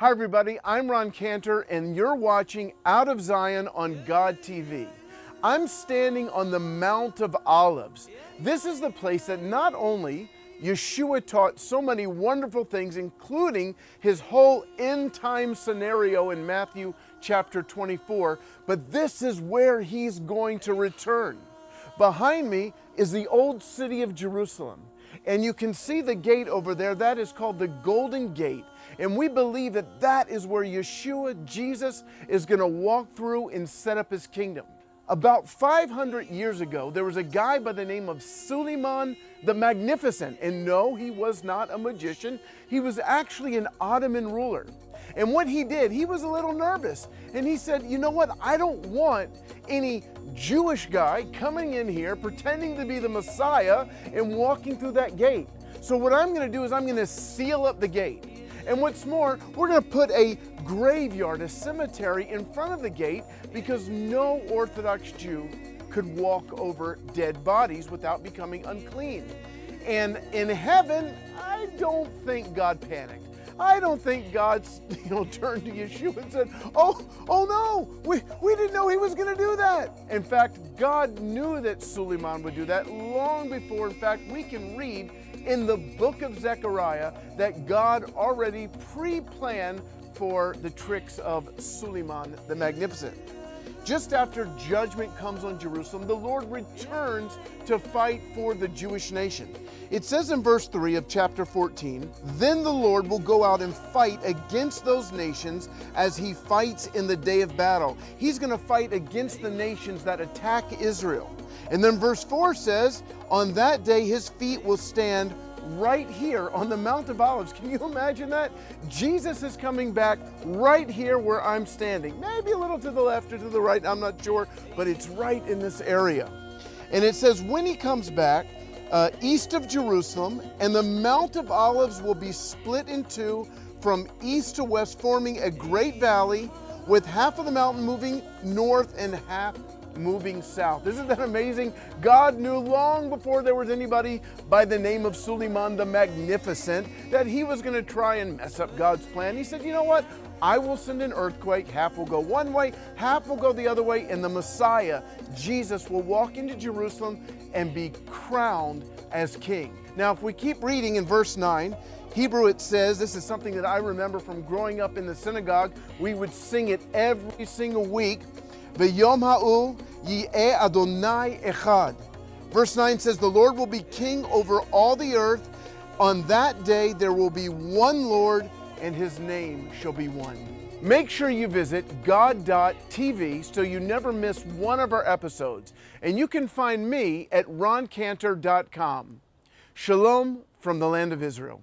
Hi everybody, I'm Ron Cantor and you're watching Out of Zion on God TV. I'm standing on the Mount of Olives. This is the place that not only Yeshua taught so many wonderful things, including his whole end time scenario in Matthew chapter 24, but this is where he's going to return. Behind me is the old city of Jerusalem, and you can see the gate over there. That is called the Golden Gate. And we believe that that is where Yeshua, Jesus, is going to walk through and set up his kingdom. About 500 years ago, there was a guy by the name of Suleiman the Magnificent. And no, he was not a magician. He was actually an Ottoman ruler. And what he did, he was a little nervous. And he said, you know what? I don't want any Jewish guy coming in here pretending to be the Messiah and walking through that gate. So what I'm going to do is I'm going to seal up the gate. And what's more, we're going to put a graveyard, a cemetery in front of the gate because no Orthodox Jew could walk over dead bodies without becoming unclean. And in heaven, I don't think God panicked. I don't think God turned to Yeshua and said, oh no, we didn't know he was going to do that. In fact, God knew that Suleiman would do that long before. In fact, we can read in the book of Zechariah that God already pre-planned for the tricks of Suleiman the Magnificent. Just after judgment comes on Jerusalem, the Lord returns to fight for the Jewish nation. It says in verse 3 of chapter 14, "Then the Lord will go out and fight against those nations as he fights in the day of battle." He's going to fight against the nations that attack Israel. And then verse 4 says, "On that day his feet will stand right here on the Mount of Olives." Can you imagine that? Jesus is coming back right here where I'm standing. Maybe a little to the left or to the right, I'm not sure, but it's right in this area. And it says when he comes back, east of Jerusalem, and the Mount of Olives will be split in two from east to west, forming a great valley with half of the mountain moving north and half moving south. Isn't that amazing? God knew long before there was anybody by the name of Suleiman the Magnificent that he was going to try and mess up God's plan. He said, you know what? I will send an earthquake. Half will go one way, half will go the other way, and the Messiah, Jesus, will walk into Jerusalem and be crowned as king. Now, if we keep reading in verse 9, Hebrew, it says, this is something that I remember from growing up in the synagogue. We would sing it every single week. V'yom ha'u yi'eh Adonai echad. Verse 9 says, the Lord will be king over all the earth. On that day there will be one Lord, and his name shall be one. Make sure you visit God.tv so you never miss one of our episodes. And you can find me at roncantor.com. Shalom from the land of Israel.